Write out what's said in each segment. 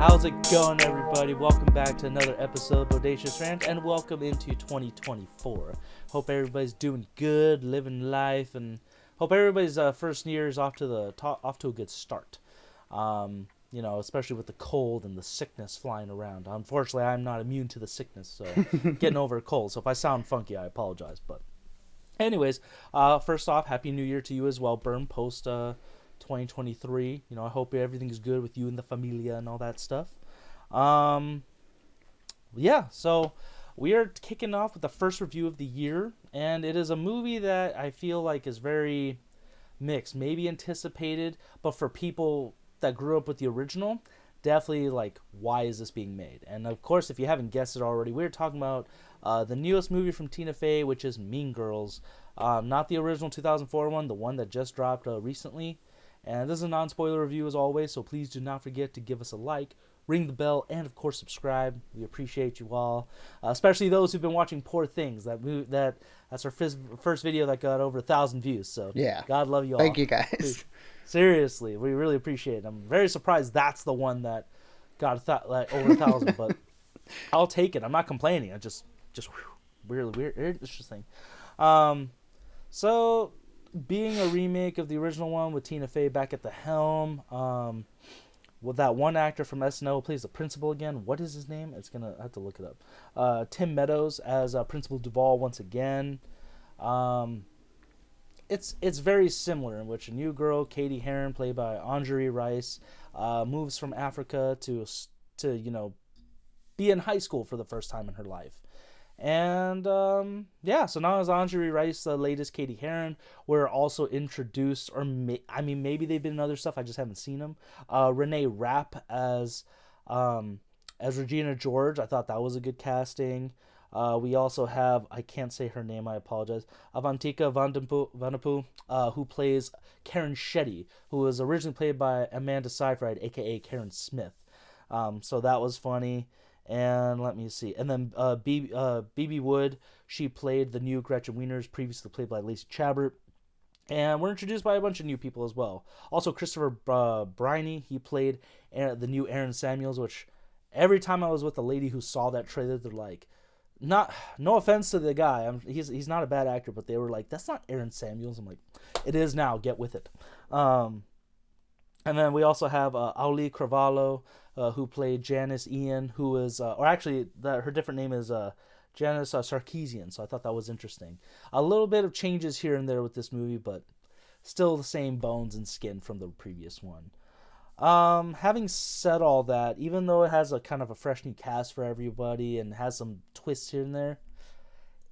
How's it going, everybody? Welcome back to another episode of Bodacious Rant, and welcome into 2024. Hope everybody's doing good, living life, and hope everybody's first year is off to a good start. Especially with the cold and the sickness flying around. Unfortunately, I'm not immune to the sickness, so getting over a cold. So if I sound funky, I apologize. But anyways, first off, Happy New Year to you as well, Berm, post 2023. I hope everything's good with you and the familia and all that stuff. So we are kicking off with the first review of the year, and it is a movie that I feel like is very mixed, maybe anticipated, but for people that grew up with the original, definitely like, why is this being made? And of course, if you haven't guessed it already, we're talking about the newest movie from Tina Fey, which is Mean Girls. Not the original 2004 one, the one that just dropped recently. And this is a non-spoiler review as always, so please do not forget to give us a like, ring the bell, and of course subscribe. We appreciate you all, especially those who've been watching Poor Things. That's our first video that got over 1,000 views. So yeah, God love you all. Thank you guys. Seriously, we really appreciate it. I'm very surprised that's the one that got over 1,000, but I'll take it. I'm not complaining. I just really weird, interesting. So being a remake of the original one with Tina Fey back at the helm, with that one actor from SNL who plays the principal again. What is his name? I have to look it up. Tim Meadows as Principal Duvall once again. It's very similar, in which a new girl, Katie Heron, played by Auli'i Rice, moves from Africa to be in high school for the first time in her life. And so now as Auli'i Rice, the latest Katie Heron, we're also introduced, or maybe they've been in other stuff, I just haven't seen them. Renee Rapp as Regina George. I thought that was a good casting. We also have, I can't say her name, I apologize, Avantika Vanappu, who plays Karen Shetty, who was originally played by Amanda Seyfried, aka Karen Smith. So that was funny. And let me see. And then BB Wood, she played the new Gretchen Wieners, previously played by Lacey Chabert. And we're introduced by a bunch of new people as well. Also, Christopher Briney, he played the new Aaron Samuels, which every time I was with a lady who saw that trailer, they're like, no offense to the guy, he's not a bad actor, but they were like, that's not Aaron Samuels. I'm like, it is now, get with it. And then we also have auli'i Cravalho, who played Janice Ian, who is, her different name is Janice Sarkeesian, so I thought that was interesting. A little bit of changes here and there with this movie, but still the same bones and skin from the previous one. Having said all that, even though it has a kind of a fresh new cast for everybody and has some twists here and there,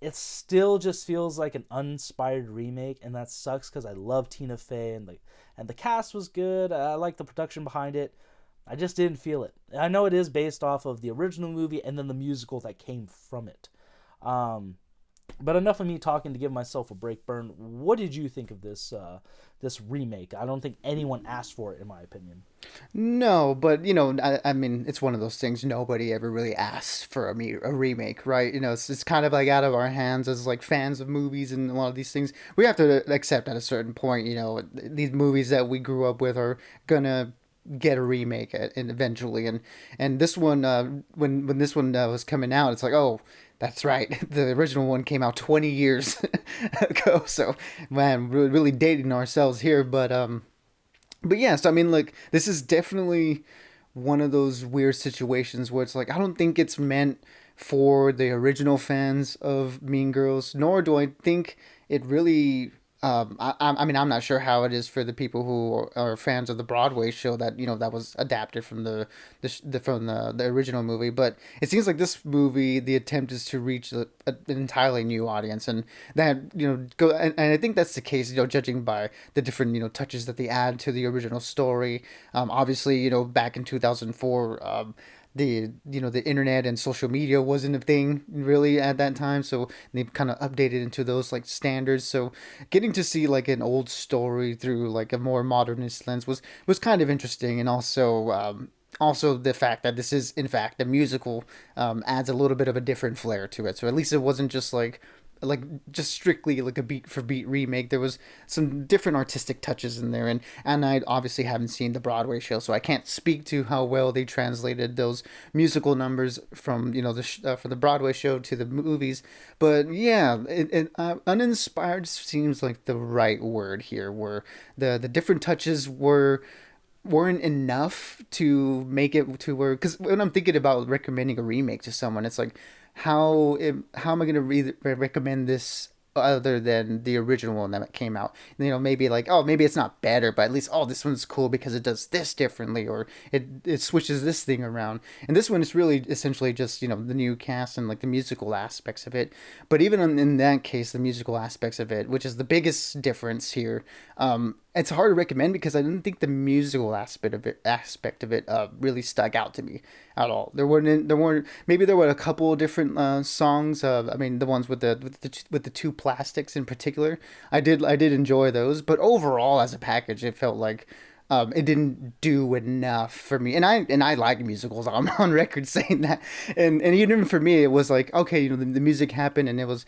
it still just feels like an uninspired remake, and that sucks because I love Tina Fey and the cast was good. I like the production behind it. I just didn't feel it. I know it is based off of the original movie and then the musical that came from it. But enough of me talking to give myself a break. Burn, what did you think of this remake? I don't think anyone asked for it, in my opinion. No, but I mean, it's one of those things nobody ever really asked for a remake, right? It's kind of like out of our hands as like fans of movies and a lot of these things. We have to accept at a certain point, these movies that we grew up with are gonna get a remake and eventually, and this one, when this one was coming out, it's like, oh, that's right. The original one came out 20 years ago. So, man, we're really dating ourselves here. But yeah, so I mean, like, this is definitely one of those weird situations where it's like, I don't think it's meant for the original fans of Mean Girls, nor do I think it really. I mean, I'm not sure how it is for the people who are fans of the Broadway show that that was adapted from the original movie. But it seems like this movie, the attempt is to reach an entirely new audience, and that and I think that's the case. Judging by the different touches that they add to the original story. Obviously, back in 2004. The internet and social media wasn't a thing really at that time, so they've kind of updated into those like standards. So getting to see like an old story through like a more modernist lens was kind of interesting, and also the fact that this is in fact a musical adds a little bit of a different flair to it. So at least it wasn't just like like just strictly like a beat for beat remake. There was some different artistic touches in there, and I obviously haven't seen the Broadway show, so I can't speak to how well they translated those musical numbers from for the Broadway show to the movies. But yeah, uninspired seems like the right word here, where the different touches weren't enough to make it to where, because when I'm thinking about recommending a remake to someone, it's like how am I going to recommend this other than the original one that came out? Maybe like, oh, maybe it's not better, but at least, oh, this one's cool because it does this differently, or it switches this thing around. And this one is really essentially just the new cast and like the musical aspects of it. But even in that case, the musical aspects of it, which is the biggest difference here, it's hard to recommend because I didn't think the musical aspect of it really stuck out to me at all. There weren't maybe there were a couple of different songs. I mean, the ones with the two plastics in particular. I did enjoy those, but overall as a package, it felt like it didn't do enough for me. And I like musicals. I'm on record saying that. And even for me, it was like, okay, the music happened and it was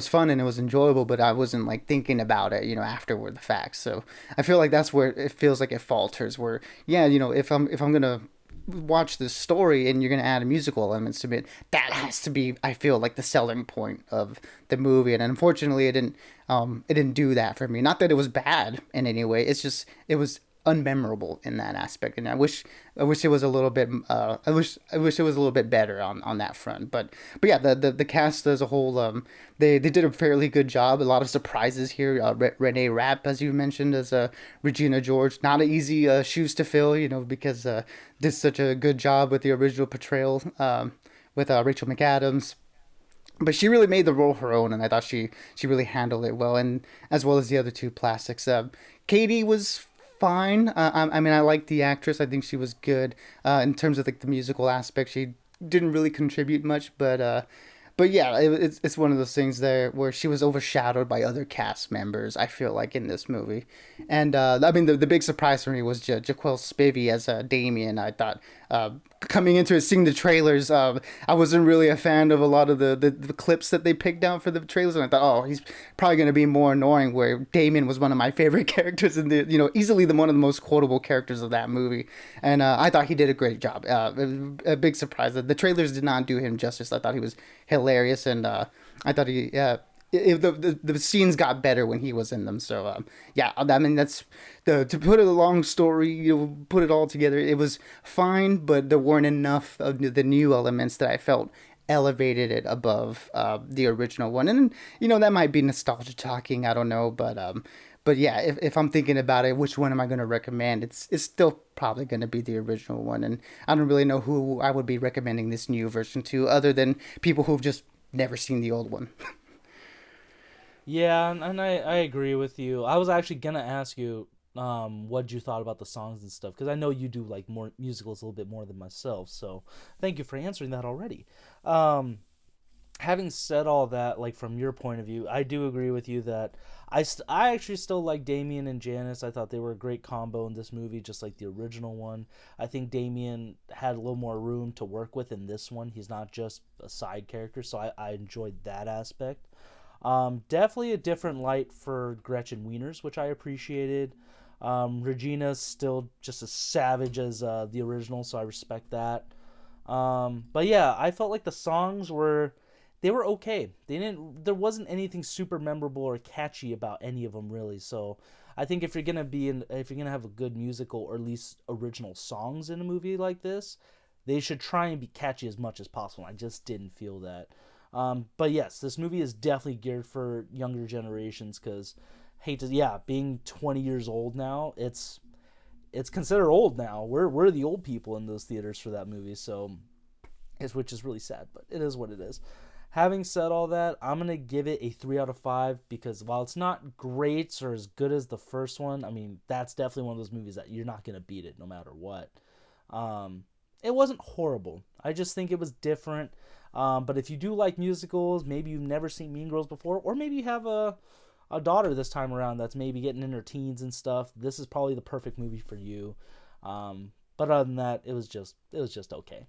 fun and it was enjoyable, but I wasn't like thinking about it, afterward the fact. So I feel like that's where it feels like it falters. Where yeah, if I'm gonna watch this story and you're gonna add a musical elements to it, that has to be, I feel like, the selling point of the movie. And unfortunately, it didn't do that for me. Not that it was bad in any way. It's just it was unmemorable in that aspect, and I wish it was a little bit I wish it was a little bit better on that front. But yeah, the cast as a whole, they did a fairly good job. A lot of surprises here. Renee Rapp, as you mentioned, as Regina George, not an easy shoes to fill, because did such a good job with the original portrayal, with Rachel McAdams. But she really made the role her own, and I thought she really handled it well, and as well as the other two plastics. Katie was fine. I mean, I like the actress. I think she was good. In terms of like the musical aspect, she didn't really contribute much, but yeah, it's one of those things there where she was overshadowed by other cast members, I feel like, in this movie. And I mean, the big surprise for me was Jaquel Spivey as Damien. I thought, coming into it, seeing the trailers, I wasn't really a fan of a lot of the clips that they picked out for the trailers, and I thought, oh, he's probably going to be more annoying. Where Damien was one of my favorite characters in easily one of the most quotable characters of that movie, and I thought he did a great job. A big surprise. The trailers did not do him justice. I thought he was hilarious, and I thought the scenes got better when he was in them. So yeah, I mean, that's to put it a long story, put it all together. It was fine, but there weren't enough of the new elements that I felt elevated it above the original one. And that might be nostalgia talking. I don't know, but yeah, if I'm thinking about it, which one am I going to recommend? It's still probably going to be the original one, and I don't really know who I would be recommending this new version to, other than people who've just never seen the old one. Yeah, and I agree with you. I was actually gonna ask you what you thought about the songs and stuff, because I know you do like more musicals a little bit more than myself. So thank you for answering that already. Um, Having said all that, like from your point of view, I do agree with you that I actually still like Damien and Janice. I thought they were a great combo in this movie, just like the original one. I think Damien had a little more room to work with in this one. He's not just a side character, so I enjoyed that aspect. Definitely a different light for Gretchen Wieners, which I appreciated. Regina's still just as savage as the original, so I respect that. But yeah, I felt like the songs were okay. There wasn't anything super memorable or catchy about any of them really. So I think if you're gonna have a good musical or at least original songs in a movie like this, they should try and be catchy as much as possible. I just didn't feel that. But yes, this movie is definitely geared for younger generations because, hate to, yeah, being 20 years old now, it's considered old now. We're the old people in those theaters for that movie, so which is really sad, but it is what it is. Having said all that, I'm gonna give it a 3 out of 5 because while it's not great or as good as the first one, I mean that's definitely one of those movies that you're not gonna beat it no matter what. Um, it wasn't horrible. I just think it was different. But if you do like musicals, maybe you've never seen Mean Girls before, or maybe you have a daughter this time around that's maybe getting in her teens and stuff, this is probably the perfect movie for you. But other than that, it was just okay.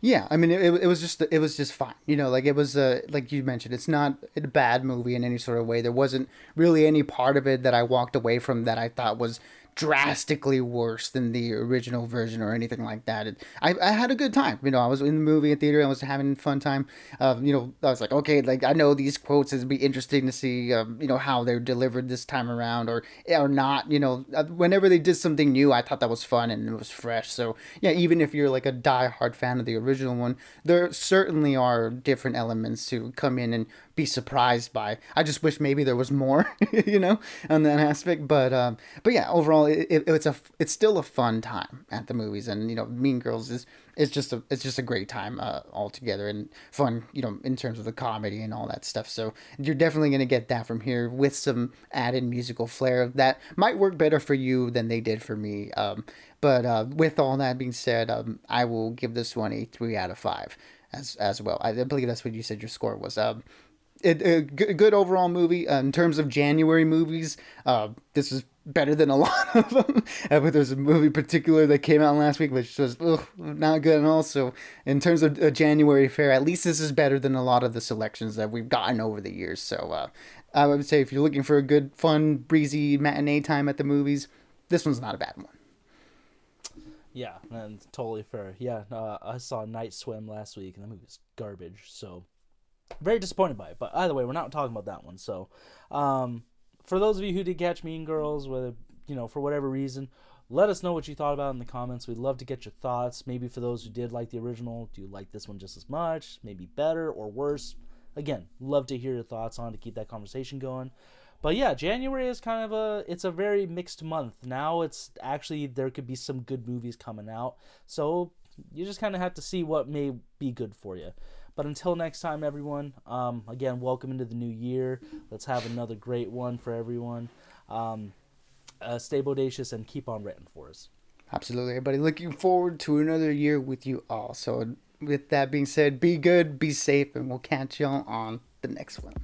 Yeah, I mean, it was just fine. You know, like it was like you mentioned, it's not a bad movie in any sort of way. There wasn't really any part of it that I walked away from that I thought was drastically worse than the original version or anything like that. I had a good time. You know, I was in the movie in theater. I was having a fun time. You know, I was like, okay, like I know these quotes. It'd be interesting to see, you know, how they're delivered this time around or not. You know, whenever they did something new, I thought that was fun and it was fresh. So yeah, even if you're like a diehard fan of the original one, there certainly are different elements to come in and be surprised by. I just wish maybe there was more, you know, on that aspect. But yeah, overall, it's still a fun time at the movies, and you know, Mean Girls is just a great time altogether and fun, you know, in terms of the comedy and all that stuff. So you're definitely gonna get that from here with some added musical flair that might work better for you than they did for me. But with all that being said, I will give this one a 3 out of 5 as well. I believe that's what you said your score was. Good overall movie in terms of January movies. This is better than a lot of them. But there's a movie particular that came out last week, which was not good at all. So in terms of a January fare, at least this is better than a lot of the selections that we've gotten over the years. So I would say if you're looking for a good, fun, breezy matinee time at the movies, this one's not a bad one. Yeah, and totally fair. Yeah, I saw Night Swim last week, and the movie was garbage. So very disappointed by it. But either way, we're not talking about that one. So, for those of you who did catch Mean Girls, whether for whatever reason, let us know what you thought about it in the comments. We'd love to get your thoughts. Maybe for those who did like the original, do you like this one just as much? Maybe better or worse? Again, love to hear your thoughts on to keep that conversation going. But yeah, January is kind of it's a very mixed month. Now it's actually there could be some good movies coming out. So you just kind of have to see what may be good for you. But until next time, everyone, again, welcome into the new year. Let's have another great one for everyone. Stay bodacious and keep on ranting for us. Absolutely, everybody. Looking forward to another year with you all. So with that being said, be good, be safe, and we'll catch y'all on the next one.